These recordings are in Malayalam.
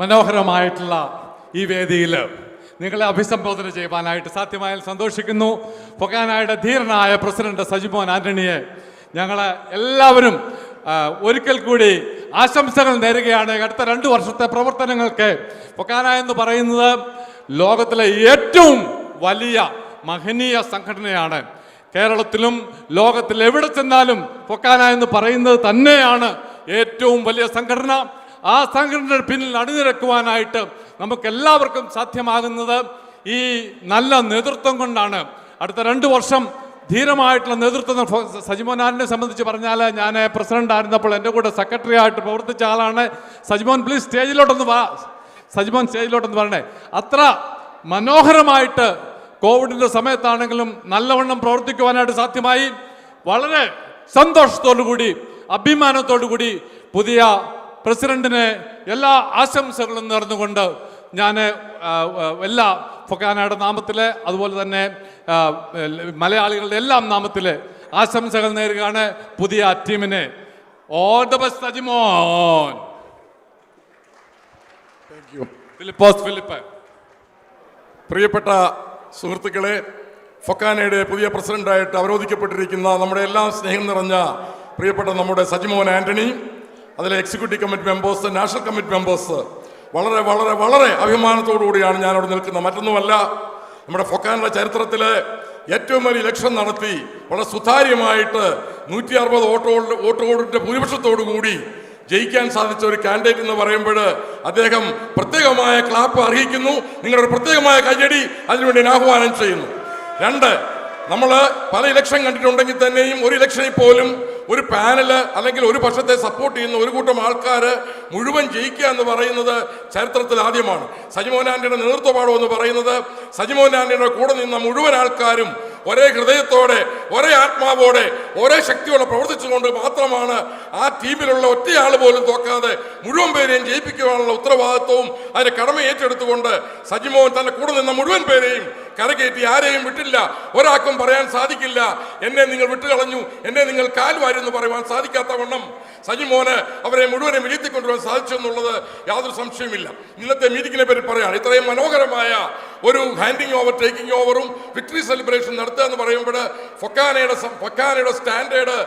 മനോഹരമായിട്ടുള്ള ഈ വേദിയിൽ നിങ്ങളെ അഭിസംബോധന ചെയ്യുവാനായിട്ട് സാധ്യമായാൽ സന്തോഷിക്കുന്നു. ഫൊക്കാനയുടെ ധീരനായ പ്രസിഡന്റ് സജിമോൻ ആന്റണിയെ ഞങ്ങൾ എല്ലാവരും ഒരിക്കൽ കൂടി ആശംസകൾ നേരുകയാണ്. അടുത്ത 2 വർഷത്തെ പ്രവർത്തനങ്ങൾക്ക് ഫൊക്കാന എന്ന് പറയുന്നത് ലോകത്തിലെ ഏറ്റവും വലിയ മഹനീയ സംഘടനയാണ്. കേരളത്തിലും ലോകത്തിൽ എവിടെ ചെന്നാലും ഫൊക്കാന എന്ന് പറയുന്നത് തന്നെയാണ് ഏറ്റവും വലിയ സംഘടന. ആ സംഘടനയുടെ പിന്നിൽ അണിനിരക്കുവാനായിട്ട് നമുക്കെല്ലാവർക്കും സാധ്യമാകുന്നത് ഈ നല്ല നേതൃത്വം കൊണ്ടാണ്. അടുത്ത 2 വർഷം ധീരമായിട്ടുള്ള നേതൃത്വം സജിമോൻ ആന്റണിയെ സംബന്ധിച്ച് പറഞ്ഞാൽ, ഞാൻ പ്രസിഡന്റ് ആയിരുന്നപ്പോൾ എൻ്റെ കൂടെ സെക്രട്ടറി ആയിട്ട് പ്രവർത്തിച്ച ആളാണ്. സജിമോൻ പ്ലീസ് സജിമോൻ സ്റ്റേജിലോട്ടൊന്ന് പറഞ്ഞേ. അത്ര മനോഹരമായിട്ട് കോവിഡിൻ്റെ സമയത്താണെങ്കിലും നല്ലവണ്ണം പ്രവർത്തിക്കുവാനായിട്ട് സാധ്യമായി. വളരെ സന്തോഷത്തോടു കൂടി അഭിമാനത്തോടു കൂടി പുതിയ പ്രസിഡന്റിന് എല്ലാ ആശംസകളും നേർന്നുകൊണ്ട് ഞാൻ എല്ലാ ഫൊക്കാനയുടെ നാമത്തിൽ അതുപോലെ തന്നെ മലയാളികളുടെ എല്ലാം നാമത്തിൽ ആശംസകൾ നേരുകയാണ് പുതിയ ടീമിന്. All the best Sajimon. Philip. പ്രിയപ്പെട്ട സുഹൃത്തുക്കളെ, ഫൊക്കാനയുടെ പുതിയ പ്രസിഡന്റായിട്ട് അവരോധിക്കപ്പെട്ടിരിക്കുന്ന നമ്മുടെ എല്ലാം സ്നേഹം നിറഞ്ഞ പ്രിയപ്പെട്ട നമ്മുടെ സജിമോൻ ആന്റണി, അതിലെ executive committee members, national committee members, വളരെ വളരെ വളരെ അഭിമാനത്തോടു കൂടിയാണ് ഞാനവിടെ നിൽക്കുന്നത്. മറ്റൊന്നുമല്ല, നമ്മുടെ ഫൊക്കാനയുടെ ചരിത്രത്തിൽ ഏറ്റവും വലിയ ഇലക്ഷൻ നടത്തി വളരെ സുതാര്യമായിട്ട് 160 വോട്ടുകളുടെ ഭൂരിപക്ഷത്തോടു കൂടി ജയിക്കാൻ സാധിച്ച ഒരു കാൻഡിഡേറ്റ് എന്ന് പറയുമ്പോൾ അദ്ദേഹം പ്രത്യേകമായ ക്ലാപ്പ് അർഹിക്കുന്നു. നിങ്ങളുടെ പ്രത്യേകമായ കയ്യടി അതിനുവേണ്ടി ഞാൻ ആഹ്വാനം ചെയ്യുന്നു. 2, നമ്മൾ പല ഇലക്ഷൻ കണ്ടിട്ടുണ്ടെങ്കിൽ തന്നെയും ഒരു ഇലക്ഷനിൽ പോലും ഒരു പാനല് അല്ലെങ്കിൽ ഒരു പക്ഷത്തെ സപ്പോർട്ട് ചെയ്യുന്ന ഒരു കൂട്ടം ആൾക്കാർ മുഴുവൻ ജയിക്കുക എന്ന് പറയുന്നത് ചരിത്രത്തിൽ ആദ്യമാണ്. സജിമോൻ ആന്റണിയുടെ നേതൃത്വപാഠം എന്ന് പറയുന്നത് സജിമോൻ ആന്റണിയുടെ കൂടെ നിന്ന മുഴുവൻ ആൾക്കാരും ഒരേ ഹൃദയത്തോടെ, ഒരേ ആത്മാവോടെ, ഒരേ ശക്തിയോടെ പ്രവർത്തിച്ചുകൊണ്ട് മാത്രമാണ് ആ ടീമിലുള്ള ഒറ്റയാൾ പോലും തോക്കാതെ മുഴുവൻ പേരെയും ജയിപ്പിക്കുവാനുള്ള ഉത്തരവാദിത്വവും അതിന്റെ കടമ ഏറ്റെടുത്തുകൊണ്ട് സജിമോൻ തന്റെ കൂടെ നിന്ന മുഴുവൻ പേരെയും കരകയറ്റി ആരെയും വിട്ടില്ല. ഒരാൾക്കും പറയാൻ സാധിക്കില്ല എന്നെ നിങ്ങൾ വിട്ടുകളഞ്ഞു, എന്നെ നിങ്ങൾ കാൽവാരെന്ന് പറയുവാൻ സാധിക്കാത്ത വണ്ണം സജിമോന് അവരെ മുഴുവനെ വീഴ്ത്തിക്കൊണ്ടുവരാൻ സാധിച്ചു എന്നുള്ളത് യാതൊരു സംശയമില്ല. ഇന്നത്തെ മീറ്റിങ്ങിനെ പറ്റി പറയാണ്. ഇത്രയും മനോഹരമായ ഒരു ഹാൻഡിങ് ഓവർ, ടേക്കിംഗ് ഓവറും വിക്ടറി സെലിബ്രേഷൻ നടത്തുക എന്ന് പറയുമ്പോൾ ഫൊക്കാനയുടെ സ്റ്റാൻഡേർഡ്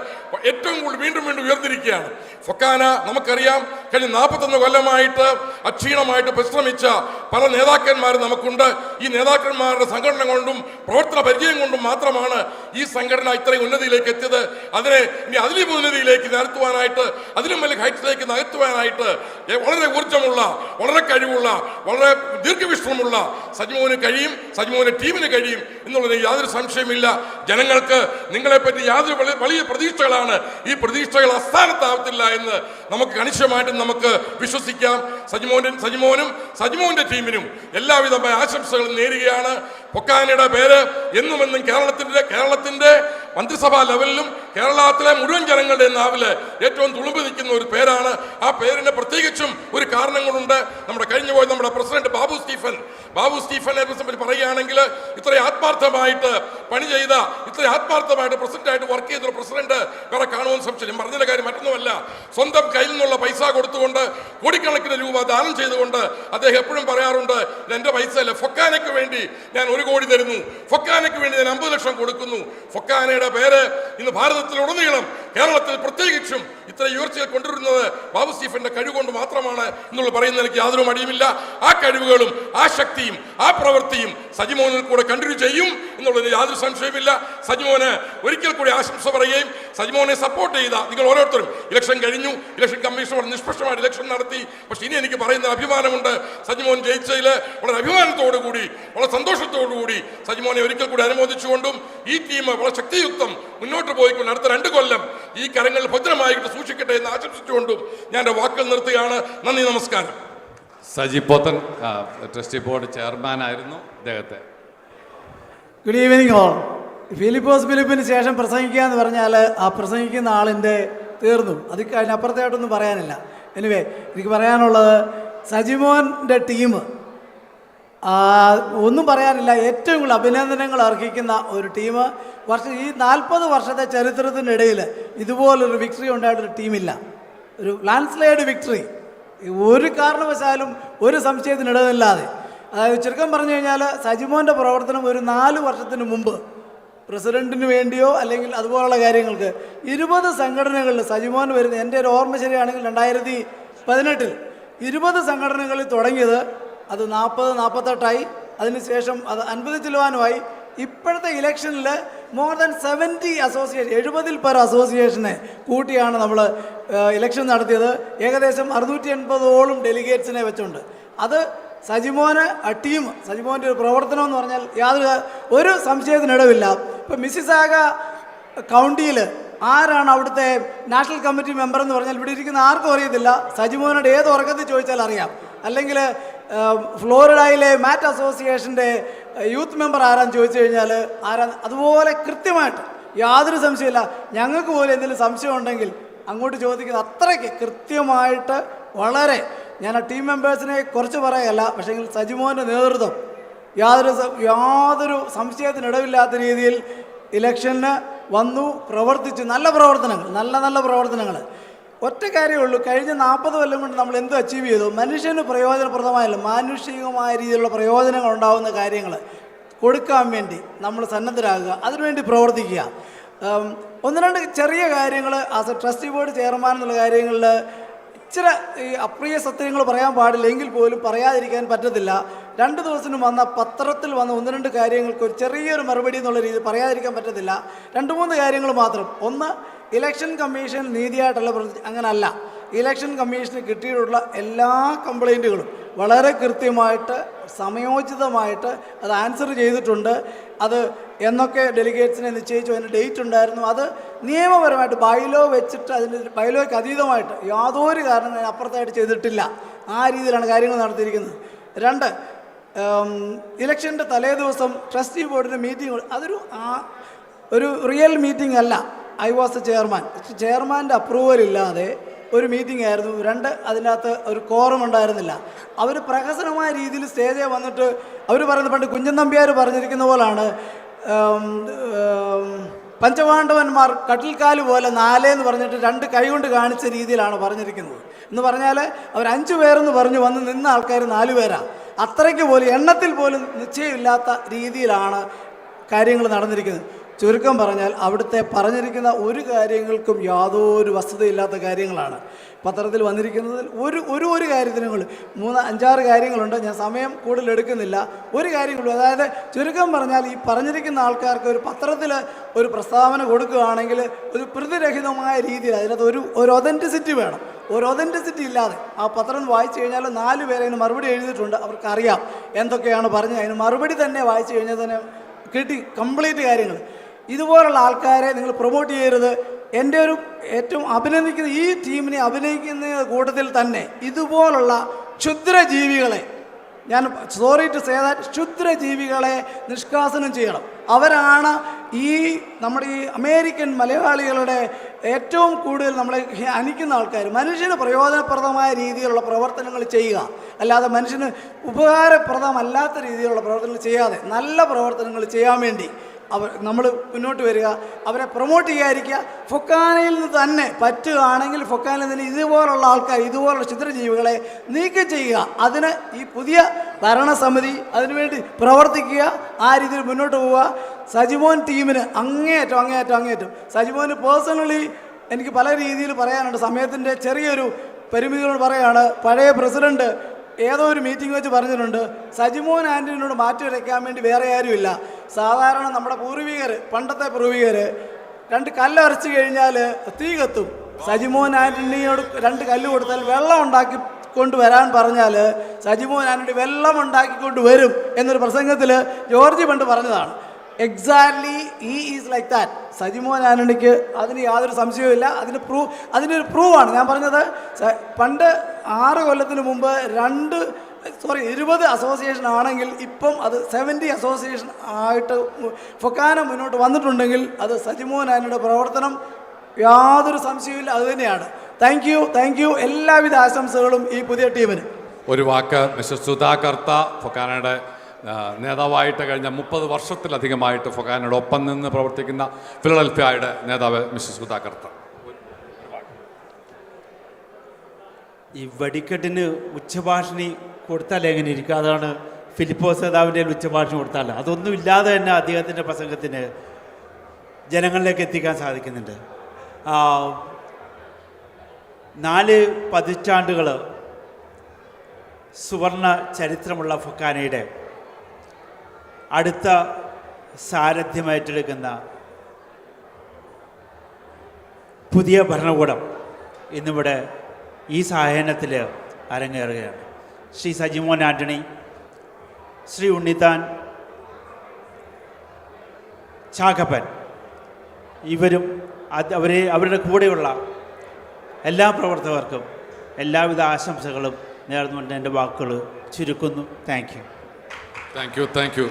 ഏറ്റവും കൂടുതൽ വീണ്ടും വീണ്ടും ഉയർന്നിരിക്കുകയാണ്. ഫൊക്കാന നമുക്കറിയാം, കഴിഞ്ഞ 41 കൊല്ലമായിട്ട് അക്ഷീണമായിട്ട് പരിശ്രമിച്ച പല നേതാക്കന്മാരും നമുക്കുണ്ട്. ഈ നേതാക്കന്മാരുടെ സംഘടന കൊണ്ടും പ്രവർത്തന പരിചയം കൊണ്ടും മാത്രമാണ് ഈ സംഘടന ഇത്രയും ഉന്നതിയിലേക്ക് എത്തിയത്. അതിനെ ഇനി അതിലും ഉന്നതിയിലേക്ക് നടത്തുവാനായിട്ട്, അതിലും വലിയ ഹൈറ്റ്സിലേക്ക് നകർത്തുവാനായിട്ട് വളരെ ഊർജ്ജമുള്ള, വളരെ കഴിവുള്ള, വളരെ ദീർഘവിശ്രമമുള്ള സജിമോന് കഴിയും, സജിമോന്റെ ടീമിന് കഴിയും എന്നുള്ളതിന് യാതൊരു സംശയമില്ല. ജനങ്ങൾക്ക് നിങ്ങളെപ്പറ്റി യാതൊരു വലിയ പ്രതീക്ഷകളാണ്. ഈ പ്രതീക്ഷകൾ അസ്ഥാനത്താവത്തില്ല എന്ന് നമുക്ക് കണിശമായിട്ടും നമുക്ക് വിശ്വസിക്കാം. സജിമോനും സജിമോന്റെ ടീമിനും എല്ലാവിധമായ ആശംസകളും നേരുകയാണ്. ഫൊക്കാനയുടെ പേര് എന്നുമെന്നും കേരളത്തിന്റെ മന്ത്രിസഭാ ലെവലിലും കേരളത്തിലെ മുഴുവൻ ജനങ്ങളുടെ നാവില് ഏറ്റവും തുളുമ്പി നിൽക്കുന്ന ഒരു പേരാണ്. ആ പേരിന് പ്രത്യേകിച്ചും ഒരു കാരണങ്ങളുണ്ട്. നമ്മുടെ കഴിഞ്ഞുപോയ നമ്മുടെ പ്രസിഡന്റ് ബാബു സ്റ്റീഫനെ പറ്റി പറയുകയാണെങ്കിൽ ഇത്രയും ആത്മാർത്ഥമായിട്ട് പണി ചെയ്ത, ഇത്രയും ആത്മാർത്ഥമായിട്ട് പ്രസിഡന്റായിട്ട് വർക്ക് ചെയ്തൊരു പ്രസിഡന്റ് വേറെ കാണുമെന്ന് സംശയം. പറഞ്ഞതിന്റെ കാര്യം മറ്റൊന്നുമല്ല, സ്വന്തം കയ്യിൽ നിന്നുള്ള പൈസ കൊടുത്തുകൊണ്ട് കോടിക്കണക്കിന് രൂപ ദാനം ചെയ്തുകൊണ്ട് അദ്ദേഹം എപ്പോഴും പറയാറുണ്ട്, എന്റെ പൈസ അല്ല, ഫൊക്കാനയ്ക്ക് വേണ്ടി ഞാൻ 1 കോടി തരുന്നു, ഫൊക്കാനയ്ക്ക് വേണ്ടി ഞാൻ 50 ലക്ഷം കൊടുക്കുന്നു. ഫൊക്കാനയുടെ പേര് ഇന്ന് ഭാരതത്തിലുടനീളം, കേരളത്തിൽ പ്രത്യേകിച്ചും ഇത്ര ഉയർച്ചയിൽ കൊണ്ടുവരുന്നത് ബാബു സ്റ്റീഫന്റെ കഴിവ് കൊണ്ട് മാത്രമാണ് എന്നുള്ള പറയുന്നതിൽ എനിക്ക് യാതൊരു മടിയുമില്ല. ആ കഴിവുകളും ആ ശക്തിയും ആ പ്രവൃത്തിയും സജിമോനിൽ കൂടെ കണ്ടിന്യൂ ചെയ്യും എന്നുള്ളതിന് യാതൊരു സംശയമില്ല. സജിമോന് ഒരിക്കൽ കൂടി ആശംസ പറയുകയും സജിമോനെ സപ്പോർട്ട് ചെയ്ത നിങ്ങൾ ഓരോരുത്തരും, ഇലക്ഷൻ കഴിഞ്ഞു, ഇലക്ഷൻ കമ്മീഷൻ വളരെ നിഷ്പക്ഷമായിട്ട് ഇലക്ഷൻ നടത്തി. പക്ഷെ ഇനി എനിക്ക് പറയുന്ന അഭിമാനമുണ്ട്. സജിമോൻ ജയിച്ചതിൽ വളരെ അഭിമാനത്തോടു കൂടി, വളരെ സന്തോഷത്തോടു കൂടി സജിമോനെ ഒരിക്കൽ കൂടി അനുമോദിച്ചുകൊണ്ടും ഈ ടീം വളരെ ശക്തിയുക്തം മുന്നോട്ട് പോയിക്കൊണ്ട് അടുത്ത 2 കൊല്ലം ഈ കരങ്ങളിൽ ഭദ്രമായിട്ട് സൂക്ഷിക്കട്ടെ എന്ന് ആശംസിച്ചുകൊണ്ടും ഞാൻ എൻ്റെ വാക്കുകൾ നിർത്തുകയാണ്. നന്ദി, നമസ്കാരം. Saji Pothan trustee board chairman ആയിരുന്നു അദ്ദേഹത്തെ. Good evening all. ഫിലിപ്പിന് ശേഷം പ്രസംഗിക്കുക എന്ന് പറഞ്ഞാൽ ആ പ്രസംഗിക്കുന്ന ആളിൻ്റെ തീർന്നു, അത് അതിനപ്പുറത്തായിട്ടൊന്നും പറയാനില്ല. എനിവേ, എനിക്ക് പറയാനുള്ളത് സജിമോൻ്റെ ടീം ഒന്നും പറയാനില്ല, ഏറ്റവും കൂടുതൽ അഭിനന്ദനങ്ങൾ അർഹിക്കുന്ന ഒരു ടീം. ഈ 40 വർഷത്തെ ചരിത്രത്തിനിടയിൽ ഇതുപോലൊരു വിക്ടറി ഉണ്ടായിട്ടൊരു ടീമില്ല. ഒരു ലാൻഡ് സ്ലൈഡ് വിക്ടറി ഒരു കാരണവശാലും ഒരു സംശയത്തിനിടമില്ലാതെ. അതായത് ചുരുക്കം പറഞ്ഞു കഴിഞ്ഞാൽ സജിമോൻ്റെ പ്രവർത്തനം ഒരു 4 വർഷത്തിന് മുമ്പ് പ്രസിഡന്റിന് വേണ്ടിയോ അല്ലെങ്കിൽ അതുപോലുള്ള കാര്യങ്ങൾക്ക് 20 സംഘടനകളിൽ സജിമോൻ വരുന്ന, എൻ്റെ ഒരു ഓർമ്മ ശരിയാണെങ്കിൽ 2018 20 സംഘടനകളിൽ തുടങ്ങിയത് അത് 40-48ആയി. അതിനുശേഷം അത് 50 ചെല്ലുവാനുമായി. ഇപ്പോഴത്തെ ഇലക്ഷനിൽ മോർ ദാൻ 70 അസോസിയേഷൻ, 70-ൽ പരം അസോസിയേഷനെ കൂട്ടിയാണ് നമ്മൾ ഇലക്ഷൻ നടത്തിയത്. ഏകദേശം 680ഓളം ഡെലിഗേറ്റ്സിനെ വെച്ചുകൊണ്ട്. അത് സജിമോന് ആ ടീം, സജിമോൻ്റെ ഒരു പ്രവർത്തനം എന്ന് പറഞ്ഞാൽ ഒരു സംശയത്തിനിടവില്ല. ഇപ്പം മിസ്സിസാഗ കൗണ്ടിയിൽ ആരാണ് അവിടുത്തെ നാഷണൽ കമ്മിറ്റി മെമ്പർ എന്ന് പറഞ്ഞാൽ ഇവിടെ ഇരിക്കുന്ന ആർക്കും അറിയത്തില്ല. സജിമോനോട് ഏത് ഉറക്കത്തിൽ ചോദിച്ചാൽ അറിയാം. അല്ലെങ്കിൽ ഫ്ലോറിഡയിലെ മാറ്റ് അസോസിയേഷൻ്റെ യൂത്ത് മെമ്പർ ആരാന്ന് ചോദിച്ചു കഴിഞ്ഞാൽ അതുപോലെ കൃത്യമായിട്ട് യാതൊരു സംശയമില്ല. ഞങ്ങൾക്ക് പോലും എന്തെങ്കിലും സംശയം ഉണ്ടെങ്കിൽ അങ്ങോട്ട് ചോദിക്കുന്നത് അത്രയ്ക്ക് കൃത്യമായിട്ട് വളരെ. ഞാൻ ആ ടീം മെമ്പേഴ്സിനെ കുറിച്ച് പറയുകയല്ല, പക്ഷേ സജിമോൻ്റെ നേതൃത്വം യാതൊരു സംശയത്തിനിടവില്ലാത്ത രീതിയിൽ ഇലക്ഷന് വന്നു, പ്രവർത്തിച്ചു. നല്ല പ്രവർത്തനങ്ങൾ. ഒറ്റ കാര്യമുള്ളൂ, കഴിഞ്ഞ 40 കൊല്ലം കൊണ്ട് നമ്മൾ എന്ത് അച്ചീവ് ചെയ്തു? മനുഷ്യന് പ്രയോജനപ്രദമായല്ല, മാനുഷികമായ രീതിയിലുള്ള പ്രയോജനങ്ങൾ ഉണ്ടാകുന്ന കാര്യങ്ങൾ കൊടുക്കാൻ വേണ്ടി നമ്മൾ സന്നദ്ധരാകുക, അതിനുവേണ്ടി പ്രവർത്തിക്കുക. 1-2 ചെറിയ കാര്യങ്ങൾ as A trustee board chairman എന്നുള്ള കാര്യങ്ങളിൽ ഇച്ചിരി ഈ അപ്രിയ സത്യങ്ങൾ പറയാൻ പാടില്ല, എങ്കിൽ പോലും പറയാതിരിക്കാൻ പറ്റത്തില്ല. 2 ദിവസത്തിന് വന്ന പത്രത്തിൽ വന്ന 1-2 കാര്യങ്ങൾക്ക് ഒരു ചെറിയൊരു മറുപടി എന്നുള്ള രീതിയിൽ പറയാതിരിക്കാൻ പറ്റത്തില്ല. 2-3 കാര്യങ്ങൾ മാത്രം. ഒന്ന്, ഇലക്ഷൻ കമ്മീഷൻ നീതിയായിട്ടുള്ള അങ്ങനല്ല. ഇലക്ഷൻ കമ്മീഷന് കിട്ടിയിട്ടുള്ള എല്ലാ കംപ്ലൈൻറ്റുകളും വളരെ കൃത്യമായിട്ട് സമയോചിതമായിട്ട് അത് ആൻസർ ചെയ്തിട്ടുണ്ട്. അത് എന്നൊക്കെ ഡെലിഗേറ്റ്സിനെ നിശ്ചയിച്ചു, അതിന് ഡേറ്റ് ഉണ്ടായിരുന്നു. അത് നിയമപരമായിട്ട് ബൈലോ വെച്ചിട്ട് അതിൻ്റെ ബൈലോയ്ക്ക് അതീതമായിട്ട് യാതൊരു കാരണം അപ്പുറത്തായിട്ട് ചെയ്തിട്ടില്ല. ആ രീതിയിലാണ് കാര്യങ്ങൾ നടത്തിയിരിക്കുന്നത്. 2, ഇലക്ഷൻ്റെ തലേ ദിവസം ട്രസ്റ്റി ബോർഡിൻ്റെ മീറ്റിംഗ്, ഒരു റിയൽ മീറ്റിംഗ് അല്ല. I was the chairman. ചെയർമാൻ്റെ അപ്രൂവൽ ഇല്ലാതെ ഒരു മീറ്റിംഗ് ആയിരുന്നു. 2, അതിനകത്ത് ഒരു കോറം ഉണ്ടായിരുന്നില്ല. അവർ പ്രഹസനമായ രീതിയിൽ സ്റ്റേജിൽ വന്നിട്ട് അവർ പറയുന്നത്, പണ്ട് കുഞ്ചൻ നമ്പ്യാർ പറഞ്ഞിരിക്കുന്ന പോലാണ്, പഞ്ചപാണ്ഡവന്മാർ കട്ടിൽക്കാല് പോലെ 4 എന്ന് പറഞ്ഞിട്ട് 2 കൈ കൊണ്ട് കാണിച്ച രീതിയിലാണ് പറഞ്ഞിരിക്കുന്നത്. എന്ന് പറഞ്ഞാൽ അവർ 5 പേരെന്ന് പറഞ്ഞു വന്ന് നിന്ന ആൾക്കാർ 4 പേരാണ്. അത്രയ്ക്ക് പോലും എണ്ണത്തിൽ പോലും നിശ്ചയമില്ലാത്ത രീതിയിലാണ് കാര്യങ്ങൾ നടന്നിരിക്കുന്നത്. ചുരുക്കം പറഞ്ഞാൽ അവിടുത്തെ പറഞ്ഞിരിക്കുന്ന ഒരു കാര്യങ്ങൾക്കും യാതൊരു വസ്തുതയില്ലാത്ത കാര്യങ്ങളാണ് പത്രത്തിൽ വന്നിരിക്കുന്നതിൽ. ഒരു കാര്യത്തിനും 3-5-6 കാര്യങ്ങളുണ്ട്. ഞാൻ സമയം കൂടുതൽ എടുക്കുന്നില്ല. ഒരു കാര്യങ്ങളുള്ളൂ. അതായത് ചുരുക്കം പറഞ്ഞാൽ ഈ പറഞ്ഞിരിക്കുന്ന ആൾക്കാർക്ക് ഒരു പത്രത്തിൽ ഒരു പ്രസ്താവന കൊടുക്കുകയാണെങ്കിൽ ഒരു പ്രതിരഹിതമായ രീതിയിൽ അതിനകത്ത് ഒരു ഒതൻറ്റിസിറ്റി വേണം. ഒരു ഒതൻറ്റിസിറ്റി ഇല്ലാതെ ആ പത്രം വായിച്ചു കഴിഞ്ഞാൽ 4 പേരെ അതിന് മറുപടി എഴുതിയിട്ടുണ്ട്. അവർക്കറിയാം എന്തൊക്കെയാണ് പറഞ്ഞത്. അതിന് മറുപടി തന്നെ വായിച്ചു കഴിഞ്ഞാൽ തന്നെ കിട്ടി കംപ്ലീറ്റ് കാര്യങ്ങൾ. ഇതുപോലുള്ള ആൾക്കാരെ നിങ്ങൾ പ്രൊമോട്ട് ചെയ്യരുത്. എൻ്റെ ഒരു ഏറ്റവും അഭിനന്ദിക്കുന്ന ഈ ടീമിനെ അഭിനയിക്കുന്ന കൂട്ടത്തിൽ തന്നെ ഇതുപോലുള്ള ക്ഷുദ്രജീവികളെ, ഞാൻ സോറി ടു സേ ദാറ്റ്, ക്ഷുദ്രജീവികളെ നിഷ്കാസനം ചെയ്യണം. അവരാണ് നമ്മുടെ ഈ അമേരിക്കൻ മലയാളികളുടെ ഏറ്റവും കൂടുതൽ നമ്മളെ അനിക്കുന്ന ആൾക്കാർ. മനുഷ്യന് പ്രയോജനപ്രദമായ രീതിയിലുള്ള പ്രവർത്തനങ്ങൾ ചെയ്യുക, അല്ലാതെ മനുഷ്യന് ഉപകാരപ്രദമല്ലാത്ത രീതിയിലുള്ള പ്രവർത്തനങ്ങൾ ചെയ്യാതെ നല്ല പ്രവർത്തനങ്ങൾ ചെയ്യാൻ വേണ്ടി നമ്മൾ മുന്നോട്ട് വരിക, അവരെ പ്രൊമോട്ട് ചെയ്യാതിരിക്കുക. ഫൊക്കാനയിൽ നിന്ന് തന്നെ പറ്റുകയാണെങ്കിൽ ഫൊക്കാനയിൽ നിന്ന് ഇതുപോലുള്ള ആൾക്കാർ, ഇതുപോലുള്ള ക്ഷുദ്രജീവികളെ നീക്കം ചെയ്യുക. അതിന് ഈ പുതിയ ഭരണസമിതി അതിനുവേണ്ടി പ്രവർത്തിക്കുക. ആ രീതിയിൽ മുന്നോട്ട് പോവുക. സജിമോൻ ടീമിന് അങ്ങേയറ്റം സജിമോന് പേഴ്സണലി എനിക്ക് പല രീതിയിൽ പറയാനുണ്ട്. സമയത്തിൻ്റെ ചെറിയൊരു പരിമിതികളോട് പറയുകയാണ്. പഴയ പ്രസിഡന്റ് ഏതോ ഒരു മീറ്റിംഗ് വെച്ച് പറഞ്ഞിട്ടുണ്ട്, സജിമോൻ ആൻ്റണിയോട് മാറ്റി വയ്ക്കാൻ വേണ്ടി വേറെ ആരുമില്ല. സാധാരണ നമ്മുടെ പണ്ടത്തെ പൂർവികർ 2 കല്ലരച്ച് കഴിഞ്ഞാൽ തീ കത്തും. സജിമോൻ ആൻ്റണിയോട് 2 കല്ല് കൊടുത്താൽ വെള്ളം ഉണ്ടാക്കി കൊണ്ടുവരാൻ പറഞ്ഞാൽ സജിമോൻ ആൻ്റണി വെള്ളം ഉണ്ടാക്കിക്കൊണ്ട് വരും എന്നൊരു പ്രസംഗത്തിൽ ജോർജ് പണ്ട് പറഞ്ഞതാണ്. Exactly he is like that. Sajimon ആൻ്റണിക്ക് അതിന് യാതൊരു സംശയവുമില്ല. അതിനൊരു പ്രൂവാണ് ഞാൻ പറഞ്ഞത്. പണ്ട് 6 കൊല്ലത്തിന് മുമ്പ് 20 അസോസിയേഷൻ ആണെങ്കിൽ ഇപ്പം അത് 70 അസോസിയേഷൻ ആയിട്ട് ഫൊക്കാന മുന്നോട്ട് വന്നിട്ടുണ്ടെങ്കിൽ അത് സജിമോൻ ആൻ്റണിയുടെ പ്രവർത്തനം യാതൊരു സംശയവുമില്ല, അതുതന്നെയാണ്. Thank you. എല്ലാവിധ ആശംസകളും ഈ പുതിയ ടീമിന്. ഒരു വാക്ക് മിസ്റ്റർ സുധാകർത്ത, ഫൊക്കാനയുടെ നേതാവായിട്ട് കഴിഞ്ഞ 30 വർഷത്തിലധികമായിട്ട് ഫൊക്കാനയുടെ ഒപ്പം നിന്ന് പ്രവർത്തിക്കുന്ന ഫിലഡൽഫിയയുടെ നേതാവ് മിസ്റ്റർ സുധാകർത്ത. ഈ വെടിക്കെട്ടിന് ഉച്ചഭാഷണി കൊടുത്താൽ എങ്ങനെ ഇരിക്കും? അതാണ് ഫിലിപ്പോസ് നേതാവിൻ്റെ ഉച്ചഭാഷണി കൊടുത്താൽ അതൊന്നും ഇല്ലാതെ തന്നെ അദ്ദേഹത്തിൻ്റെ പ്രസംഗത്തിന് ജനങ്ങളിലേക്ക് എത്തിക്കാൻ സാധിക്കുന്നുണ്ട്. 4 പതിറ്റാണ്ടുകൾ സുവർണ ചരിത്രമുള്ള ഫൊക്കാനയുടെ അടുത്ത സാരഥ്യം ഏറ്റെടുക്കുന്ന പുതിയ ഭരണകൂടം ഇന്നിവിടെ ഈ സായാഹ്നത്തിൽ അരങ്ങേറുകയാണ്. ശ്രീ സജിമോൻ ആൻ്റണി, ശ്രീ ഉണ്ണിത്താൻ, ചാക്കപ്പൻ, ഇവരും അവരുടെ കൂടെയുള്ള എല്ലാ പ്രവർത്തകർക്കും എല്ലാവിധ ആശംസകളും നേർന്നുകൊണ്ട് എൻ്റെ വാക്കുകൾ ചുരുക്കുന്നു. Thank you. Thank U.